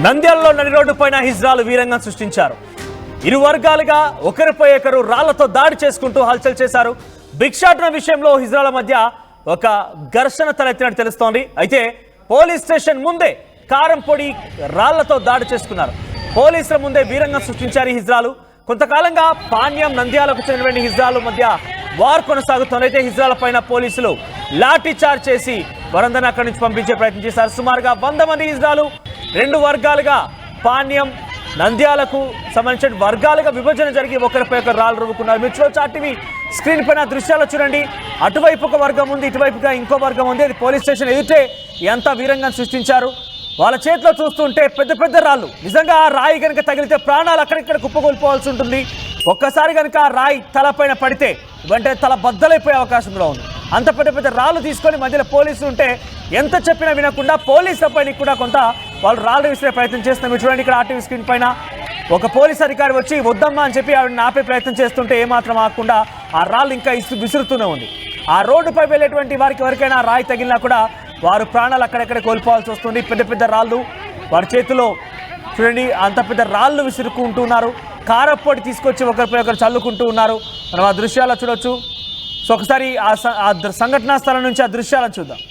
నంద్యాలలో నడి రోడ్డు పైన హిజ్రాలు వీరంగం సృష్టించారు. ఇరు వర్గాలుగా ఒకరిపై ఒకరు రాళ్లతో దాడి చేసుకుంటూ హల్చల్ చేశారు. భిక్షాటన విషయంలో హిజ్రాల మధ్య ఒక ఘర్షణ తలెత్తినట్టు తెలుస్తోంది. అయితే పోలీస్ స్టేషన్ ముందే కారం పొడి రాళ్లతో దాడి చేసుకున్నారు. పోలీసుల ముందే వీరంగం సృష్టించారు హిజ్రాలు. కొంతకాలంగా పాణ్యం నంద్యాలకు చెందిన హిజ్రాల మధ్య వార్ కొనసాగుతోంది. అయితే హిజ్రాల పైన పోలీసులు లాఠీ చార్జ్ చేసి వారందరినీ అక్కడి నుంచి పంపించే ప్రయత్నం చేశారు. సుమారుగా 100 మంది హిజ్రాలు రెండు వర్గాలుగా పాణ్యం నంద్యాలకు సంబంధించిన వర్గాలుగా విభజన జరిగి ఒకరిపై ఒకరు రాళ్ళు రువ్వుకున్నారు. మీరు చూడొచ్చు టీవీ స్క్రీన్ పైన దృశ్యాలు చూడండి. అటువైపు ఒక వర్గం ఉంది, ఇటువైపుగా ఇంకో వర్గం ఉంది. అది పోలీస్ స్టేషన్ ఎదుటే ఎంత వీరంగా సృష్టించారు. వాళ్ళ చేతిలో చూస్తుంటే పెద్ద పెద్ద రాళ్ళు, నిజంగా ఆ రాయి కనుక తగిలితే ప్రాణాలు అక్కడిక్కడ కుప్పగొల్పోవాల్సి ఉంటుంది. ఒక్కసారి కనుక ఆ రాయి తలపైన పడితే వెంటనే తల బద్దలైపోయే అవకాశం కూడా ఉంది. అంత పెద్ద పెద్ద రాళ్ళు తీసుకొని మధ్యలో పోలీసులు ఉంటే ఎంత చెప్పినా వినకుండా పోలీసుల పైన కూడా కొంత వాళ్ళు రాళ్ళు విసిరే ప్రయత్నం చేస్తున్నారు. మీరు చూడండి, ఇక్కడ ఆర్టీవీ స్క్రీన్ పైన ఒక పోలీస్ అధికారి వచ్చి వద్దమ్మా అని చెప్పి ఆవిడని ఆపే ప్రయత్నం చేస్తుంటే ఏమాత్రం ఆగకుండా ఆ రాళ్ళు ఇంకా విసురుతూనే ఉంది. ఆ రోడ్డుపై వెళ్ళేటువంటి వారికి ఎవరికైనా రాయి తగిలినా కూడా వారు ప్రాణాలు అక్కడెక్కడ కోల్పోవాల్సి వస్తుంది. పెద్ద పెద్ద రాళ్ళు వారి చేతిలో చూడండి, అంత పెద్ద రాళ్ళు విసురుకుంటున్నారు. కారప్పొడి తీసుకొచ్చి ఒకరిపై ఒకరు చల్లుకుంటూ ఉన్నారు. మనం ఆ దృశ్యాలు చూడొచ్చు. సో ఒకసారి ఆ సంఘటనా స్థలం నుంచి ఆ దృశ్యాలను చూద్దాం.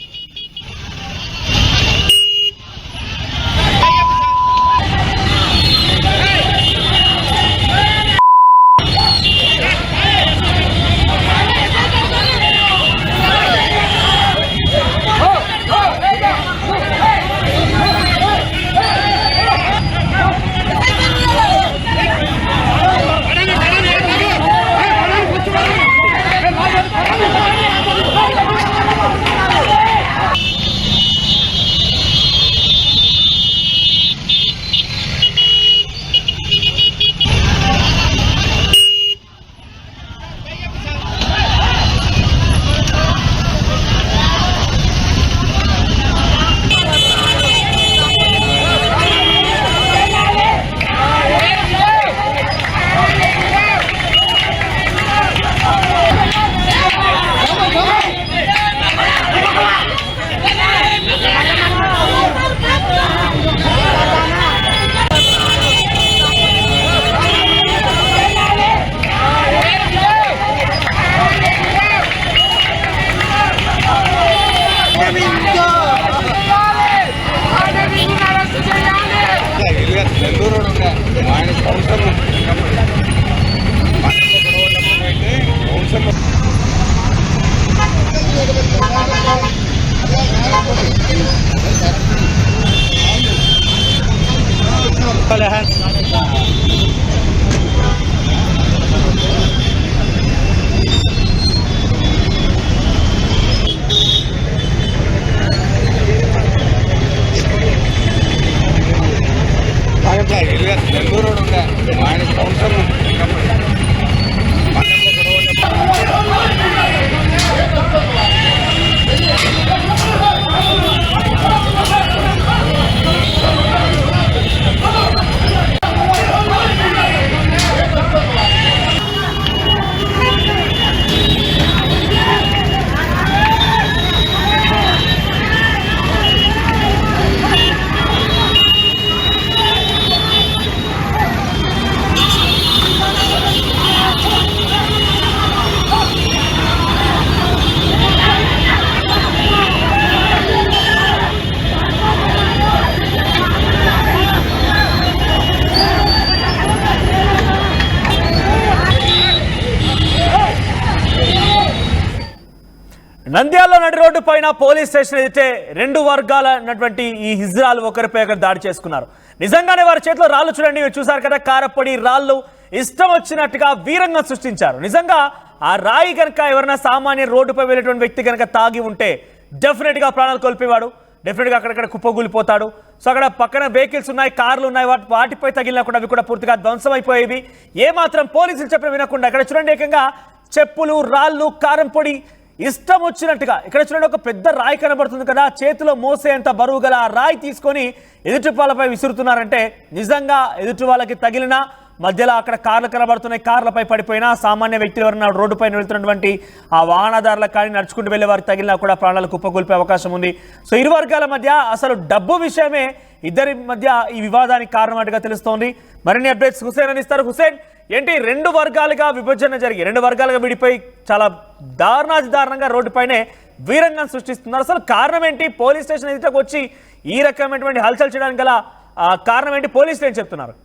నంద్యాలలో నడి రోడ్డు పైన పోలీస్ స్టేషన్ ఎదుటే రెండు వర్గాల ఉన్నటువంటి ఈ హిజ్రాలు ఒకరిపై ఒకరు దాడి చేసుకున్నారు. నిజంగానే వారి చేతిలో రాళ్ళు చూడండి, మీరు చూసారు కదా, కారపొడి రాళ్ళు ఇష్టం వచ్చినట్టుగా వీరంగా సృష్టించారు. నిజంగా ఆ రాయి కనుక ఎవరైనా సామాన్య రోడ్డుపై వెళ్ళేటువంటి వ్యక్తి కనుక తాగి ఉంటే డెఫినెట్గా ప్రాణాలు కోల్పోయేవాడు, డెఫినెట్గా అక్కడక్కడ కుప్పగూలిపోతాడు. సో అక్కడ పక్కన వెహికల్స్ ఉన్నాయి, కార్లు ఉన్నాయి, వాటిపై తగిలినా కూడా అవి కూడా పూర్తిగా ధ్వంసం అయిపోయేవి. ఏమాత్రం పోలీసులు చెప్పిన వినకుండా అక్కడ చూడండి, ఏకంగా చెప్పులు, రాళ్ళు, కారం పొడి ఇష్టం వచ్చినట్టుగా. ఇక్కడ చూడండి, ఒక పెద్ద రాయి కనబడుతుంది కదా, చేతిలో మోసేంత బరువు గల ఆ రాయి తీసుకొని ఎదుటి వాళ్ళపై విసురుతున్నారంటే నిజంగా ఎదుటి వాళ్ళకి తగిలినా మధ్యలో అక్కడ కార్లు కనబడుతున్నాయి, కార్లపై పడిపోయినా సామాన్య వ్యక్తులు ఎవరైనా రోడ్డుపైన వెళ్తున్నటువంటి ఆ వాహనదారులకు కానీ నడుచుకుంటూ వెళ్లే వారికి తగిలినా కూడా ప్రాణాలు కుప్పగొల్పే అవకాశం ఉంది. సో ఇరు వర్గాల మధ్య అసలు డబ్బు విషయమే ఇద్దరి మధ్య ఈ వివాదానికి కారణమట్టుగా తెలుస్తోంది. మరిన్ని అప్డేట్స్ హుసేన్ అందిస్తారు. హుసేన్, ఏంటి రెండు వర్గాలుగా విభజన జరిగి రెండు వర్గాలుగా విడిపోయి చాలా దారుణంగా రోడ్డుపైనే వీరంగం సృష్టిస్తున్నారు. అసలు కారణం ఏంటి? పోలీస్ స్టేషన్ ఎదుటకు వచ్చి ఈ రకమైనటువంటి హల్చల్ చేయడానికి గల కారణం ఏంటి? పోలీసులు ఏం చెప్తున్నారు?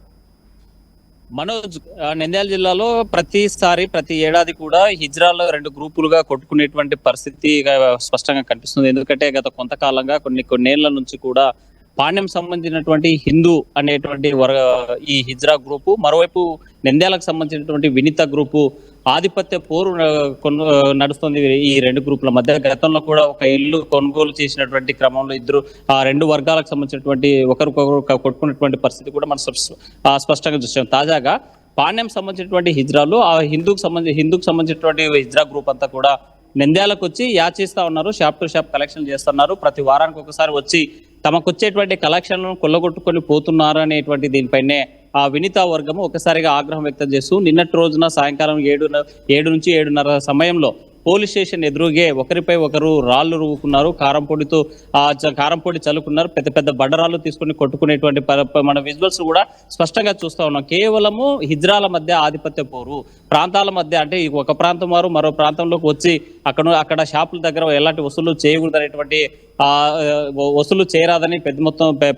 మనోజ్, నంద్యాల జిల్లాలో ప్రతి ఏడాది కూడా హిజ్రాలో రెండు గ్రూపులుగా కొట్టుకునేటువంటి పరిస్థితి స్పష్టంగా కనిపిస్తుంది. ఎందుకంటే గత కొంతకాలంగా కొన్నేళ్ల నుంచి కూడా పాణ్యం సంబంధించినటువంటి హిందూ అనేటువంటి ఈ హిజ్రా గ్రూపు, మరోవైపు నంద్యాలకు సంబంధించినటువంటి వినీత గ్రూపు ఆధిపత్య పోరు నడుస్తుంది ఈ రెండు గ్రూపుల మధ్య. గతంలో కూడా ఒక ఇల్లు కొనుగోలు చేసినటువంటి క్రమంలో ఆ రెండు వర్గాలకు సంబంధించినటువంటి ఒకరికొకరు కొట్టుకున్నటువంటి పరిస్థితి కూడా మనం స్పష్టంగా చూసాం. తాజాగా పాణ్యం సంబంధించినటువంటి హిజ్రాలు ఆ హిందూకు సంబంధించినటువంటి హిజ్రా గ్రూప్ అంతా కూడా నంద్యాలకు వచ్చి యాచిస్తా ఉన్నారు. షాప్ టు షాప్ కలెక్షన్ చేస్తున్నారు. ప్రతి వారానికి ఒకసారి వచ్చి తమకు వచ్చేటువంటి కలెక్షన్లను కొల్లగొట్టుకొని పోతున్నారు అనేటువంటి దీనిపైనే ఆ వినీత వర్గము ఒకసారిగా ఆగ్రహం వ్యక్తం చేస్తూ నిన్నటి రోజున సాయంకాలం 7 నుంచి 7:30 సమయంలో పోలీస్ స్టేషన్ ఎదురుగే ఒకరిపై ఒకరు రాళ్లు రువ్వుకున్నారు, కారం పొడి చల్లుకున్నారు, పెద్ద పెద్ద బండరాళ్ళు తీసుకుని కొట్టుకునేటువంటి మన విజువల్స్ కూడా స్పష్టంగా చూస్తా ఉన్నాం. కేవలము హిజ్రాల మధ్య ఆధిపత్య పోరు, ప్రాంతాల మధ్య, అంటే ఒక ప్రాంతం వారు మరో ప్రాంతంలోకి వచ్చి అక్కడ షాపుల దగ్గర ఎలాంటి వసూలు చేయకూడదు అనేటువంటి వసూలు చేయరాదని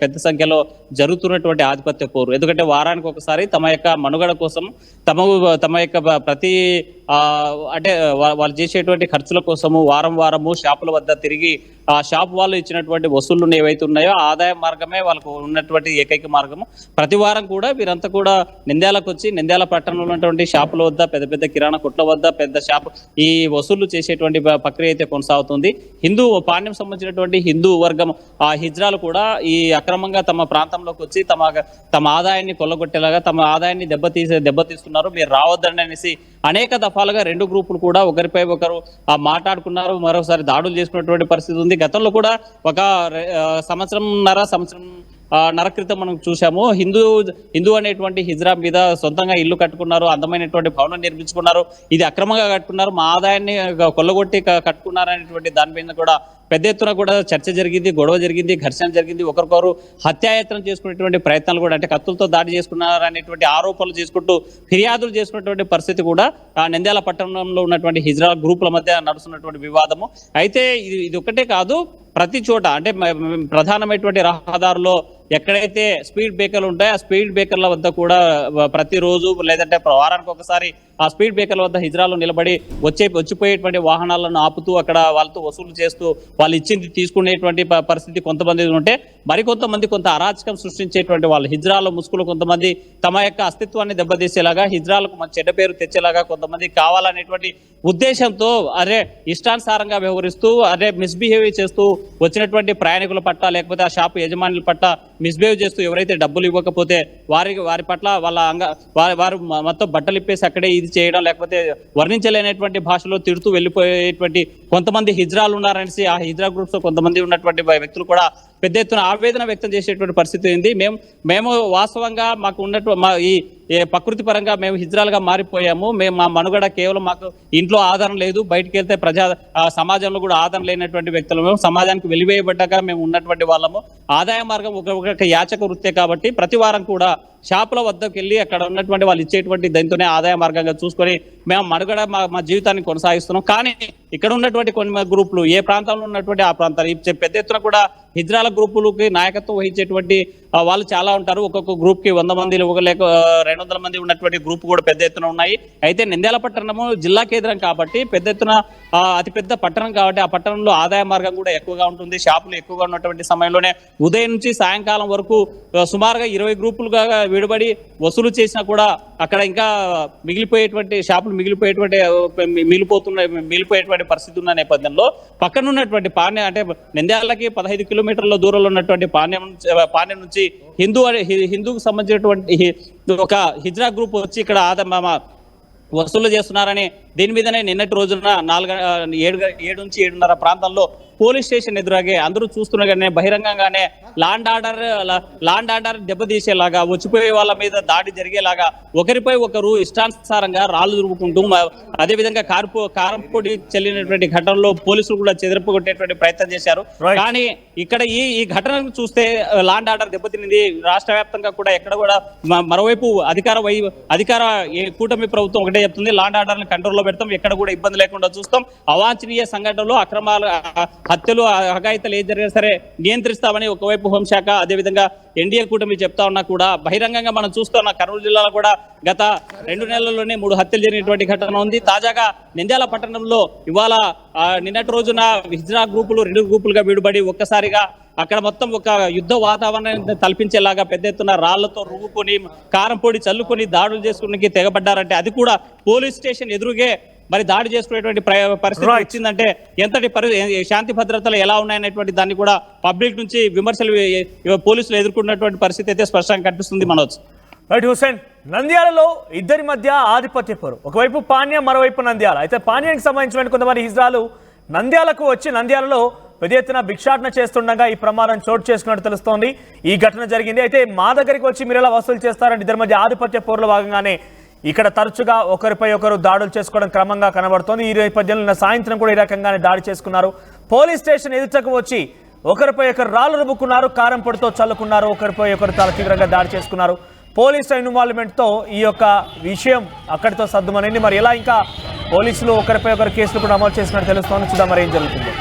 పెద్ద సంఖ్యలో జరుగుతున్నటువంటి ఆధిపత్య పోరు. ఎందుకంటే వారానికి ఒకసారి తమ యొక్క మనుగడ కోసం తమ యొక్క ప్రతి అంటే వాళ్ళు చేసేటువంటి ఖర్చుల కోసము వారము షాపుల వద్ద తిరిగి ఆ షాప్ వాళ్ళు ఇచ్చినటువంటి వసూళ్లు ఏవైతే ఉన్నాయో ఆదాయ మార్గమే వాళ్ళకు ఉన్నటువంటి ఏకైక మార్గము. ప్రతి వారం కూడా వీరంతా కూడా నంద్యాలకు వచ్చి నంద్యాల పట్టణంలో ఉన్నటువంటి షాపుల వద్ద, పెద్ద పెద్ద కిరాణా కొట్ల వద్ద పెద్ద షాపు ఈ వసూళ్లు చేసేటువంటి ప్రక్రియ అయితే కొనసాగుతుంది. పాణ్యం సంబంధించినటువంటి హిందూ వర్గం ఆ హిజ్రాలు కూడా ఈ అక్రమంగా తమ ప్రాంతంలోకి వచ్చి తమ ఆదాయాన్ని కొల్లగొట్టేలాగా తమ ఆదాయాన్ని దెబ్బతీస్తున్నారు, మీరు రావద్దండి అనేసి అనేక దఫాలుగా రెండు గ్రూపులు కూడా ఒకరిపై ఒకరు మాట్లాడుకున్నారు. మరోసారి దాడులు చేసుకున్నటువంటి పరిస్థితి ఉంది. గతంలో కూడా ఒక సంవత్సరం క్రితం మనం చూసాము. హిందూ అనేటువంటి హిజ్రా మీద సొంతంగా ఇల్లు కట్టుకున్నారు, అందమైనటువంటి భవనం నిర్మించుకున్నారు, ఇది అక్రమంగా కట్టుకున్నారు, మా ఆదాయాన్ని కొల్లగొట్టి కట్టుకున్నారు అనేటువంటి దాని మీద కూడా పెద్ద ఎత్తున కూడా చర్చ జరిగింది, గొడవ జరిగింది, ఘర్షణ జరిగింది. ఒకరికొకరు హత్యాయత్నం చేసుకునేటువంటి ప్రయత్నాలు కూడా, అంటే కత్తులతో దాడి చేసుకున్నారు అనేటువంటి ఆరోపణలు చేసుకుంటూ ఫిర్యాదులు చేసుకున్నటువంటి పరిస్థితి కూడా నంద్యాల పట్టణంలో ఉన్నటువంటి హిజ్రా గ్రూపుల మధ్య నడుస్తున్నటువంటి వివాదము. అయితే ఇది ఒకటే కాదు, ప్రతి చోట అంటే ప్రధానమైనటువంటి రహదారుల్లో ఎక్కడైతే స్పీడ్ బ్రేకర్లు ఉంటాయో ఆ స్పీడ్ బ్రేకర్ల వద్ద కూడా ప్రతిరోజు లేదంటే వారానికి ఒకసారి ఆ స్పీడ్ బ్రేకర్ల వద్ద హిజ్రాలు నిలబడి వచ్చిపోయేటువంటి వాహనాలను ఆపుతూ అక్కడ వాళ్ళతో వసూలు చేస్తూ వాళ్ళు ఇచ్చింది తీసుకునేటువంటి పరిస్థితి కొంతమంది ఉంటే, మరికొంతమంది కొంత అరాచకం సృష్టించేటువంటి వాళ్ళు హిజ్రాల ముసుగులు కొంతమంది తమ యొక్క అస్తిత్వాన్ని దెబ్బతీసేలాగా, హిజ్రాలకు మంచి చెడ్డ పేరు తెచ్చేలాగా కొంతమంది కావాలనేటువంటి ఉద్దేశంతో ఇష్టానుసారంగా వ్యవహరిస్తూ మిస్బిహేవ్ చేస్తూ వచ్చినటువంటి ప్రయాణికుల పట్ల లేకపోతే ఆ షాపు యజమానుల పట్ల మిస్బిహేవ్ చేస్తూ ఎవరైతే డబ్బులు ఇవ్వకపోతే వారి పట్ల వారు మొత్తం బట్టలు ఇప్పేసి అక్కడే ఇది చేయడం, లేకపోతే వర్ణించలేనటువంటి భాషలో తిడుతూ వెళ్ళిపోయేటువంటి కొంతమంది హిజ్రాలు ఉన్నారనేసి ఆ హిజ్రా గ్రూప్స్ కొంతమంది ఉన్నటువంటి వ్యక్తులు కూడా పెద్ద ఎత్తున ఆవేదన వ్యక్తం చేసేటువంటి పరిస్థితి ఉంది. మేము వాస్తవంగా మాకు ఉన్నటువంటి ఈ ప్రకృతి పరంగా మేము హిజ్రాలుగా మారిపోయాము. మా మనుగడ కేవలం మాకు ఇంట్లో ఆధారం లేదు, బయటికి వెళ్తే సమాజంలో కూడా ఆధారం లేనటువంటి వ్యక్తులు, మేము సమాజానికి వెలివేయబడ్డాక మేము ఉన్నటువంటి వాళ్ళము. ఆదాయ మార్గం ఒక యాచక వృత్తే కాబట్టి ప్రతి వారం కూడా షాపుల వద్దకు వెళ్ళి అక్కడ ఉన్నటువంటి వాళ్ళు ఇచ్చేటువంటి దాంతోనే ఆదాయ మార్గంగా చూసుకొని మేము మనుగడ మా జీవితాన్ని కొనసాగిస్తున్నాం. కానీ ఇక్కడ ఉన్నటువంటి కొన్ని గ్రూపులు ఏ ప్రాంతంలో ఉన్నటువంటి ఆ ప్రాంతాలు పెద్ద ఎత్తున కూడా హిజ్రాల గ్రూపులకి నాయకత్వం వహించేటువంటి వాళ్ళు చాలా ఉంటారు. ఒక్కొక్క గ్రూప్ కి 100 మంది లేక 200 మంది ఉన్నటువంటి గ్రూప్ కూడా పెద్ద ఎత్తున ఉన్నాయి. అయితే నంద్యాల పట్టణము జిల్లా కేంద్రం కాబట్టి పెద్ద ఎత్తున అతిపెద్ద పట్టణం కాబట్టి ఆ పట్టణంలో ఆదాయ మార్గం కూడా ఎక్కువగా ఉంటుంది. షాపులు ఎక్కువగా ఉన్నటువంటి సమయంలోనే ఉదయం నుంచి సాయంకాలం వరకు సుమారుగా 20 గ్రూపులుగా విడిబడి వసూలు చేసినా కూడా అక్కడ ఇంకా మిగిలిపోయేటువంటి షాపులు మిగిలిపోయేటువంటి పరిస్థితి ఉన్న నేపథ్యంలో పక్కనున్నటువంటి పాణ్యం, అంటే నంద్యాలకి 15 కిలోమీటర్ల దూరంలో ఉన్నటువంటి పాణ్యం నుంచి హిందూకు సంబంధించినటువంటి ఒక హిజ్రా గ్రూప్ వచ్చి ఇక్కడ వసూలు చేస్తున్నారని దీని మీదనే నిన్నటి రోజున 7 నుంచి 7:30 ప్రాంతంలో పోలీస్ స్టేషన్ ఎదురాగే అందరూ చూస్తుండగానే బహిరంగంగానే లాండ్ ఆర్డర్ దెబ్బతీసేలాగా వచ్చిపోయే వాళ్ళ మీద దాడి జరిగేలాగా ఒకరిపై ఒకరు ఇష్టానుసారంగా రాళ్లు దురుపుకుంటూ అదేవిధంగా కారం పొడి చెల్లినటువంటి ఘటనలో పోలీసులు కూడా చెదరపు కొట్టేటువంటి ప్రయత్నం చేశారు. కానీ ఇక్కడ ఈ ఘటనను చూస్తే లాండ్ ఆర్డర్ దెబ్బతినింది. రాష్ట్ర వ్యాప్తంగా కూడా ఎక్కడ కూడా మరోవైపు అధికార కూటమి ప్రభుత్వం ఒకటే చెప్తుంది, లాండ్ ఆర్డర్ ని కంట్రోల్లో పెడతాం, ఎక్కడ కూడా ఇబ్బంది లేకుండా చూస్తాం, అవాంఛనీయ సంఘటనలు అక్రమాలు హత్యలు అఘాయితలు ఏది జరిగినా సరే నియంత్రిస్తామని ఒకవైపు హోంశాఖ అదేవిధంగా ఎన్డీఏ కూటమి చెప్తా ఉన్నా కూడా బహిరంగంగా మనం చూస్తున్న కర్నూలు జిల్లాలో కూడా గత 2 నెలల్లోనే 3 హత్యలు జరిగినటువంటి ఘటన ఉంది. తాజాగా నంద్యాల పట్టణంలో ఇవాళ నిన్నటి రోజున హిజ్రా గ్రూపులు 2 గ్రూపులుగా విడిపడి ఒక్కసారిగా అక్కడ మొత్తం ఒక యుద్ధ వాతావరణాన్ని తలపించేలాగా పెద్ద ఎత్తున రాళ్లతో రువ్వుకొని కారం పొడి చల్లుకొని దాడులు చేసుకునే తెగబడ్డారంటే అది కూడా పోలీస్ స్టేషన్ ఎదురుగే మరి దాడి చేసుకునేటువంటి పరిస్థితి వచ్చిందంటే ఎంతటి శాంతి భద్రతలు ఎలా ఉన్నాయనేటువంటి దాన్ని కూడా పబ్లిక్ నుంచి విమర్శలు పోలీసులు ఎదుర్కొన్నటువంటి పరిస్థితి అయితే స్పష్టంగా కనిపిస్తుంది. మనోజ్ రైట్ హుసేన్, నంద్యాలలో ఇద్దరి మధ్య ఆధిపత్య పోరు, ఒకవైపు పాణ్యం మరోవైపు నంద్యాల. అయితే పాణ్యానికి సంబంధించిన కొంతమంది హిజ్రాలు నంద్యాలకు వచ్చి నంద్యాలలో పెద్ద ఎత్తున భిక్షాటన చేస్తుండగా ఈ ప్రమాదం చోటు చేసుకున్నట్టు తెలుస్తోంది. ఈ ఘటన జరిగింది. అయితే మా దగ్గరికి వచ్చి మీరు ఎలా వసూలు చేస్తారంటే ఇద్దరి మధ్య ఆధిపత్య పోరులో భాగంగానే ఇక్కడ తరచుగా ఒకరిపై ఒకరు దాడులు చేసుకోవడం క్రమంగా కనబడుతోంది. ఈ నేపథ్యంలో నిన్న సాయంత్రం కూడా ఈ రకంగానే దాడి చేసుకున్నారు. పోలీస్ స్టేషన్ ఎదుటకు వచ్చి ఒకరిపై ఒకరు రాళ్లు రుబ్బుకున్నారు, కారం పొడితో చల్లుకున్నారు, ఒకరిపై ఒకరు చాలా తీవ్రంగా దాడి చేసుకున్నారు. పోలీస్ ఇన్వాల్వ్మెంట్తో ఈ యొక్క విషయం అక్కడితో సర్దుమనింది. మరి ఎలా ఇంకా పోలీసులు ఒకరిపై ఒకరు కేసులు కూడా అమలు చేసినట్టు తెలుస్తోంది. చూద్దాం మరి ఏం జరుగుతుందో.